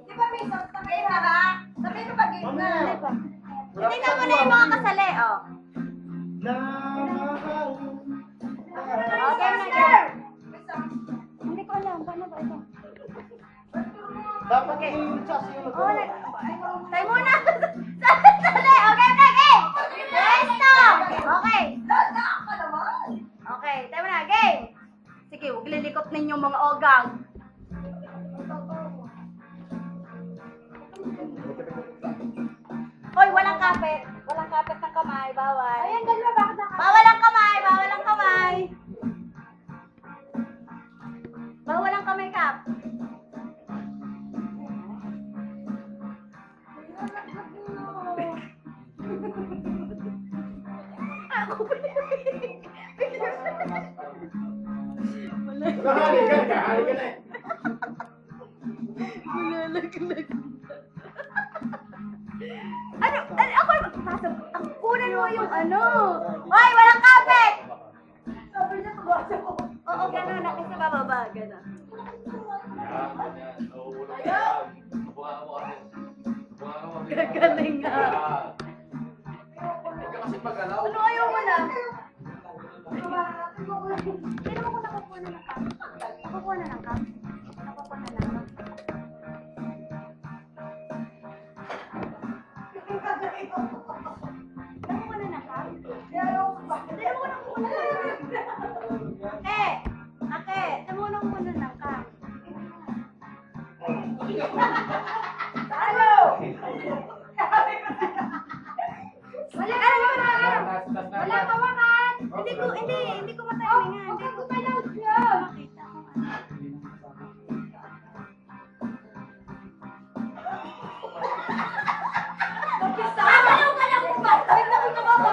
Di ba may game na ba? Sabi ko ba game na? Hindi pa. Tingnan mo na yung mga kasali, oh. Okay na game. Hindi ko alam. Paano ba ito? Dapat yung yung Oh, Tayo muna. Sali, okay na, game. Presto. Okay. Lala ka naman. Okay, tayo muna, game. Sige, huwag lilikot ninyong mga ogang. Hoy, walang kapit. Walang kapit ng kamay, bawal. Ayan, dalawa bakit naka... Bawal ang kamay, bawal ang kamay. Bawal ang kamay, Kap. Ako pa Halika na eh. Malalaglag. Ano? Ako, ang kunin mo yung ano. Hoy, walang kapit! Sabi niya, tumaso ko. Oo, gano'n. Nakisa bababa, gano'n. Gagaling nga. Kasi pag-alaw. Ano ayaw mo na? Sino mo ko nakukuha na ng cup? Nakukuha na ng cup? Nakukuha na ng cup? Nakukuha na ng cup? Hindi mo nakuha na. Ate! Ate! Sino mo nakukuha na ng cup? Talo! Wala ka naman! Wala ka wakan! Hindi ko matalingan. Okay, gumalaw siya! Makita ko ano. Galaw ka lang mo ba? Tignan mo naman ba?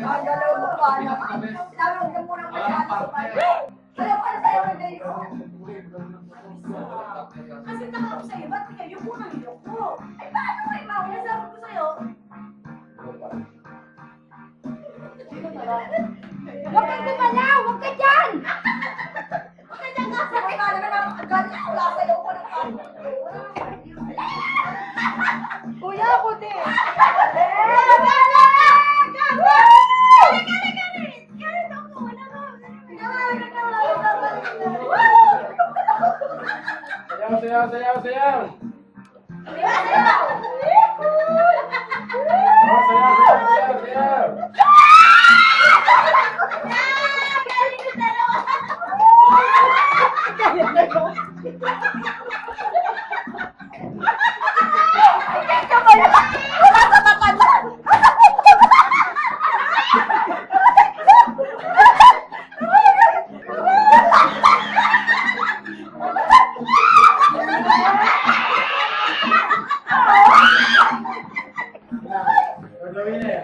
Ah, galaw mo ba? Lalo ka muna masyado. Galaw ka na tayo na ganito. Kasi tanong ko sa'yo, ba't kayo po nang ko? Ay, paano kayo mawala? Sabi ko sa'yo. Huwag kang gumalaw! Huwag ka dyan! Huwag ka dyan kasi. Ay, paano na naman ang galaw? Wala sa'yo ko ng Kuya, ako din! Sayaw, sayaw, sayaw. Oh, sayaw, sayaw, sayaw. Gagawin na yan.